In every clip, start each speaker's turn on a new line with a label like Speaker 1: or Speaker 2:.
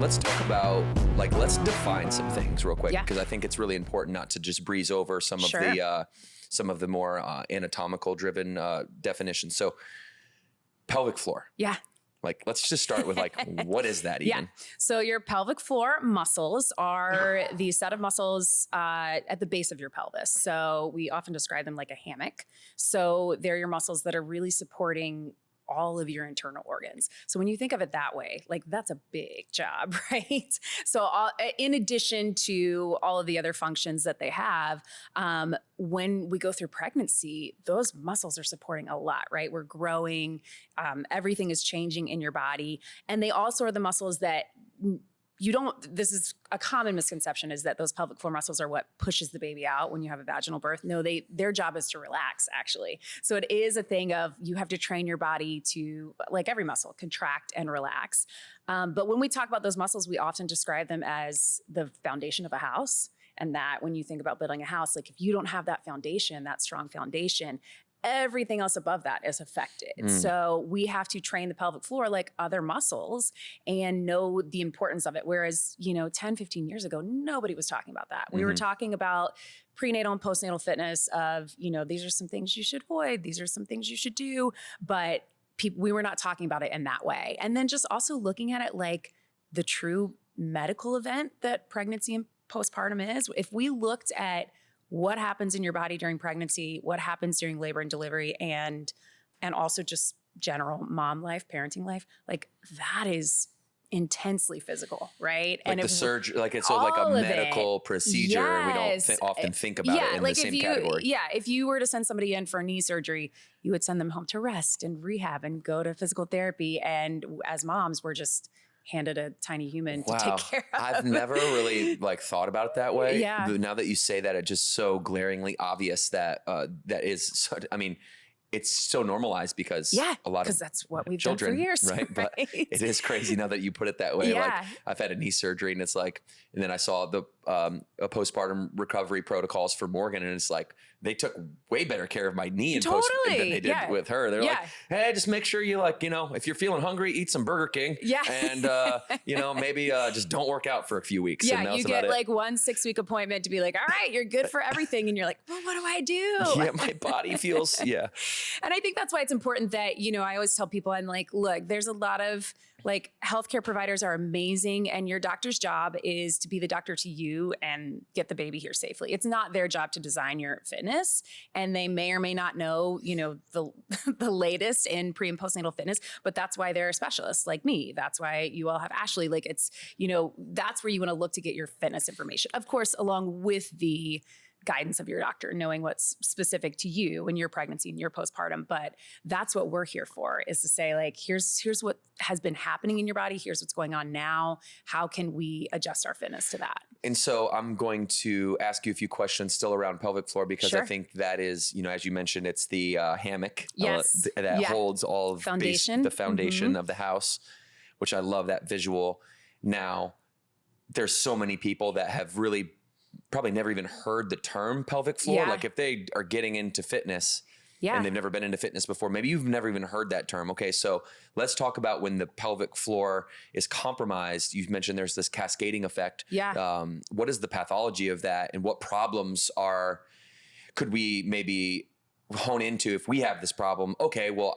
Speaker 1: let's talk about, like, let's define some things real quick,
Speaker 2: Yeah.
Speaker 1: because I think it's really important not to just breeze over some of the more anatomical driven definitions. So pelvic floor.
Speaker 2: Yeah.
Speaker 1: Like, let's just start with like, what is that even?
Speaker 2: Yeah. So your pelvic floor muscles are the set of muscles at the base of your pelvis. So we often describe them like a hammock. So they're your muscles that are really supporting all of your internal organs. So when you think of it that way, like that's a big job, right? So in addition to all of the other functions that they have, when we go through pregnancy, those muscles are supporting a lot, right? We're growing, everything is changing in your body. And they also are the muscles that this is a common misconception, is that those pelvic floor muscles are what pushes the baby out when you have a vaginal birth. No, their job is to relax, actually. So it is a thing of, you have to train your body to, like every muscle, contract and relax. But when we talk about those muscles, we often describe them as the foundation of a house. And that when you think about building a house, like if you don't have that foundation, that strong foundation, everything else above that is affected. So we have to train the pelvic floor like other muscles and know the importance of it. Whereas, 10, 15 years ago, nobody was talking about that. We were talking about prenatal and postnatal fitness of, these are some things you should avoid. These are some things you should do. But we were not talking about it in that way. And then just also looking at it like the true medical event that pregnancy and postpartum is. If we looked at what happens in your body during pregnancy, what happens during labor and delivery, and also just general mom life, parenting life, like that is intensely physical, right?
Speaker 1: Like
Speaker 2: and
Speaker 1: the surgery, like it's like a medical procedure.
Speaker 2: Yes.
Speaker 1: We don't often think about it in the same category.
Speaker 2: Yeah, if you were to send somebody in for a knee surgery, you would send them home to rest and rehab and go to physical therapy. And as moms, we're just handed a tiny human to take care of.
Speaker 1: I've never really thought about it that way.
Speaker 2: Yeah.
Speaker 1: But now that you say that, it's just so glaringly obvious that that is, it's so normalized because a lot of
Speaker 2: that's what we've
Speaker 1: children,
Speaker 2: done for years,
Speaker 1: right? But it is crazy now that you put it that way.
Speaker 2: Yeah.
Speaker 1: Like I've had a knee surgery and it's like, and then I saw the postpartum recovery protocols for Morgan, and it's like they took way better care of my knee than they did with her. They're like, hey, just make sure you if you're feeling hungry, eat some Burger King.
Speaker 2: Yeah.
Speaker 1: And maybe just don't work out for a few weeks.
Speaker 2: Yeah,
Speaker 1: and
Speaker 2: you get like 1 6-week appointment to be like, all right, you're good for everything. And you're like, well, what do I do?
Speaker 1: Yeah, my body feels,
Speaker 2: And I think that's why it's important that, I always tell people, I'm like, look, there's a lot of healthcare providers are amazing, and your doctor's job is to be the doctor to you and get the baby here safely. It's not their job to design your fitness, and they may or may not know, the the latest in pre and postnatal fitness, but that's why they're specialists like me. That's why you all have Ashley. Like it's, that's where you want to look to get your fitness information. Of course, along with the guidance of your doctor, knowing what's specific to you and your pregnancy and your postpartum. But that's what we're here for, is to say here's what has been happening in your body. Here's what's going on now. How can we adjust our fitness to that?
Speaker 1: And so I'm going to ask you a few questions still around pelvic floor, because I think that is, as you mentioned, it's the hammock that holds all of the foundation of the house, which I love that visual. Now, there's so many people that have really probably never even heard the term pelvic floor.
Speaker 2: Yeah.
Speaker 1: Like if they are getting into fitness and they've never been into fitness before, maybe you've never even heard that term. Okay. So let's talk about when the pelvic floor is compromised. You've mentioned there's this cascading effect.
Speaker 2: Yeah.
Speaker 1: What is the pathology of that, and what problems could we maybe hone into if we have this problem? Okay. Well,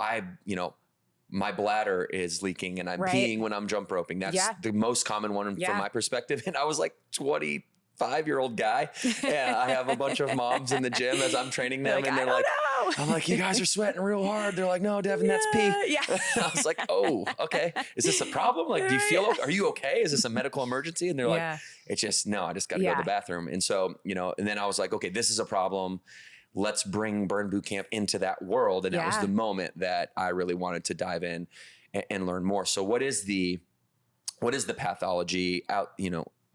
Speaker 1: my bladder is leaking and I'm peeing when I'm jump roping. That's the most common one from my perspective. And I was like 25-year-old guy. And I have a bunch of moms in the gym as I'm training them. And they're like, I'm like, you guys are sweating real hard. They're like, no, Devin, that's pee.
Speaker 2: Yeah.
Speaker 1: I was like, oh, okay. Is this a problem? Like, do you feel, are you okay? Is this a medical emergency? And they're like, it's just, no, I just got to go to the bathroom. And so, and then I was like, okay, this is a problem. Let's bring Burn Boot Camp into that world. And that was the moment that I really wanted to dive in and learn more. So what is the pathology out,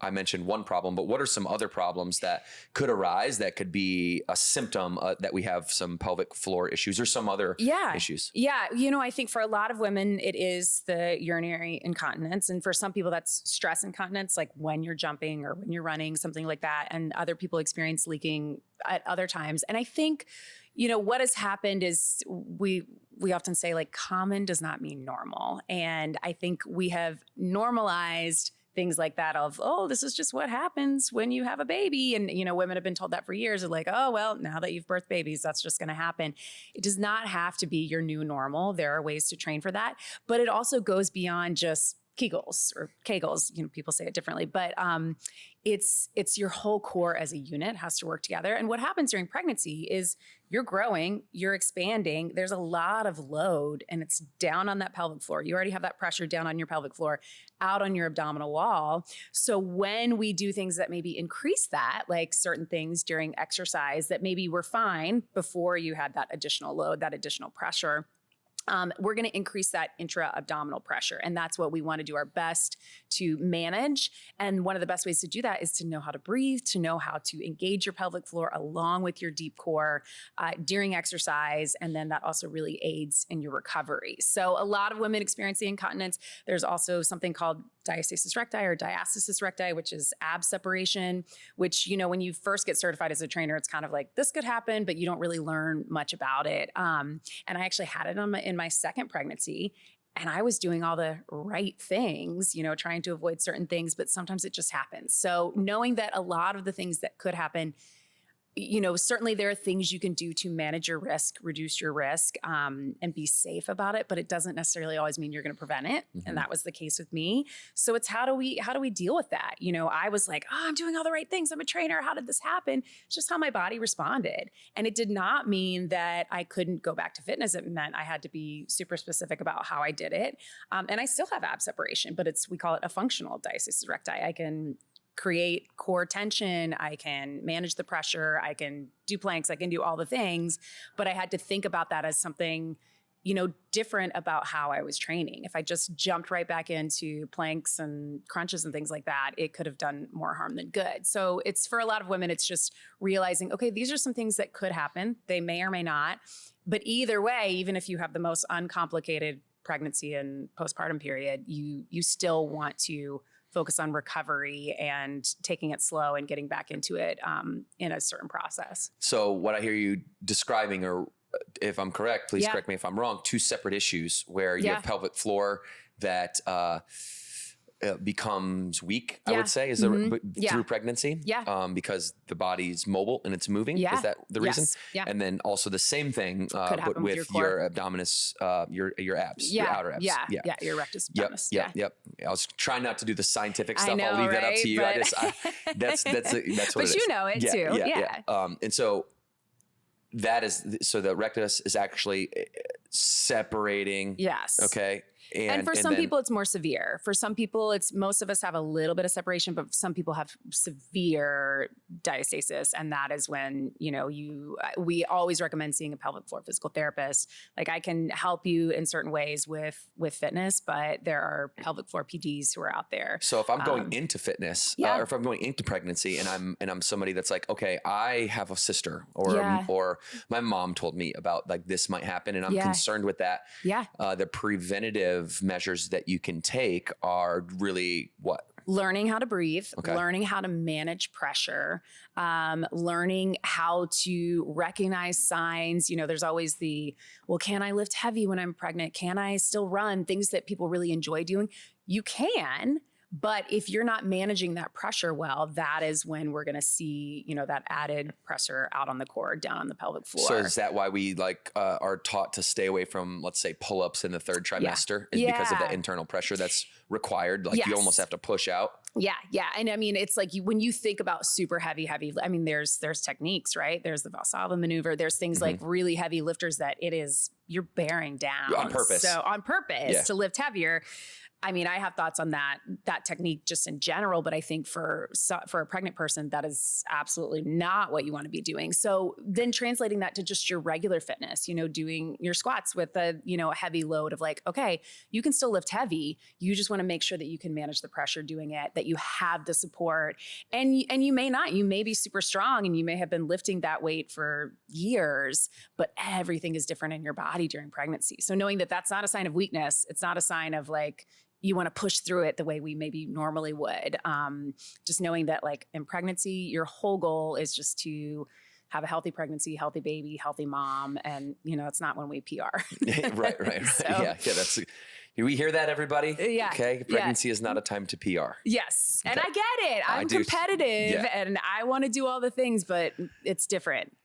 Speaker 1: I mentioned one problem, but what are some other problems that could arise that could be a symptom that we have some pelvic floor issues or some other issues?
Speaker 2: Yeah. I think for a lot of women, it is the urinary incontinence. And for some people, that's stress incontinence, like when you're jumping or when you're running, something like that. And other people experience leaking at other times. And I think, what has happened is we often say common does not mean normal. And I think we have normalized things like that of, oh, this is just what happens when you have a baby. And, women have been told that for years of like, oh, well, now that you've birthed babies, that's just going to happen. It does not have to be your new normal. There are ways to train for that, but it also goes beyond just Kegels or Kegels, people say it differently, but it's your whole core as a unit has to work together. And what happens during pregnancy is you're growing, you're expanding, there's a lot of load and it's down on that pelvic floor. You already have that pressure down on your pelvic floor, out on your abdominal wall. So when we do things that maybe increase that, like certain things during exercise that maybe were fine before you had that additional load, that additional pressure, we're going to increase that intra-abdominal pressure. And that's what we want to do our best to manage. And one of the best ways to do that is to know how to breathe, to know how to engage your pelvic floor along with your deep core during exercise. And then that also really aids in your recovery. So a lot of women experiencing incontinence, there's also something called diastasis recti or diastasis recti, which is ab separation, which, when you first get certified as a trainer, it's kind of like this could happen, but you don't really learn much about it. And I actually had it in my second pregnancy, and I was doing all the right things, trying to avoid certain things, but sometimes it just happens. So knowing that a lot of the things that could happen, certainly there are things you can do to manage your risk, reduce your risk, and be safe about it, but it doesn't necessarily always mean you're going to prevent it. Mm-hmm. And that was the case with me. So it's how do we deal with that? I was like, oh, I'm doing all the right things. I'm a trainer. How did this happen? It's just how my body responded. And it did not mean that I couldn't go back to fitness. It meant I had to be super specific about how I did it. And I still have ab separation, but we call it a functional diastasis recti. I can create core tension. I can manage the pressure. I can do planks. I can do all the things, but I had to think about that as something, different about how I was training. If I just jumped right back into planks and crunches and things like that, it could have done more harm than good. So it's for a lot of women, it's just realizing, okay, these are some things that could happen. They may or may not, but either way, even if you have the most uncomplicated pregnancy and postpartum period, you still want to focus on recovery and taking it slow and getting back into it in a certain process.
Speaker 1: So what I hear you describing, or if I'm correct, please correct me if I'm wrong, two separate issues where you have pelvic floor that becomes weak, I would say, through pregnancy. Yeah. Because the body's mobile and it's moving. Yeah. Is that the reason? Yeah. And then also the same thing, but with your abdominis, your abs, your outer abs.
Speaker 2: Yeah. Yeah. Your rectus abdominis.
Speaker 1: Yep. I was trying not to do the scientific stuff. I'll leave that up to you. That's what
Speaker 2: but
Speaker 1: it is.
Speaker 2: But you know it too.
Speaker 1: Yeah. And so the rectus is actually separating.
Speaker 2: Yes.
Speaker 1: Okay.
Speaker 2: And for some people, it's more severe. For some people, most of us have a little bit of separation, but some people have severe diastasis. And that is when, we always recommend seeing a pelvic floor physical therapist. Like I can help you in certain ways with fitness, but there are pelvic floor PDs who are out there.
Speaker 1: So if I'm going into fitness or if I'm going into pregnancy and I'm somebody that's like, okay, I have a sister or my mom told me about like this might happen and I'm concerned with that. Yeah. The preventative measures that you can take are really what?
Speaker 2: Learning how to breathe, learning how to manage pressure, learning how to recognize signs. There's always can I lift heavy when I'm pregnant? Can I still run? Things that people really enjoy doing. You can, but if you're not managing that pressure well, that is when we're going to see, that added pressure out on the core, down on the pelvic floor.
Speaker 1: So is that why we are taught to stay away from, let's say, pull-ups in the third trimester? Is because of the internal pressure that's required? You almost have to push out.
Speaker 2: Yeah. Yeah. And I mean, it's like when you think about super heavy, I mean, there's techniques, right? There's the Valsalva maneuver. There's things like really heavy lifters that you're bearing down.
Speaker 1: On purpose.
Speaker 2: So on purpose to lift heavier. I mean, I have thoughts on that technique just in general, but I think for a pregnant person, that is absolutely not what you want to be doing. So then translating that to just your regular fitness, doing your squats with a heavy load of like, okay, you can still lift heavy. You just want to make sure that you can manage the pressure doing it, that you have the support, and you may not. You may be super strong and you may have been lifting that weight for years, but everything is different in your body during pregnancy. So knowing that that's not a sign of weakness, it's not a sign of like, you want to push through it the way we maybe normally would. Just knowing that like in pregnancy, your whole goal is just to have a healthy pregnancy, healthy baby, healthy mom. And, it's not when we PR.
Speaker 1: Right. So. Yeah. Do we hear that, everybody?
Speaker 2: Yeah.
Speaker 1: Okay. Pregnancy is not a time to PR.
Speaker 2: Yes.
Speaker 1: Okay.
Speaker 2: And I get it. I'm competitive and I want to do all the things, but it's different.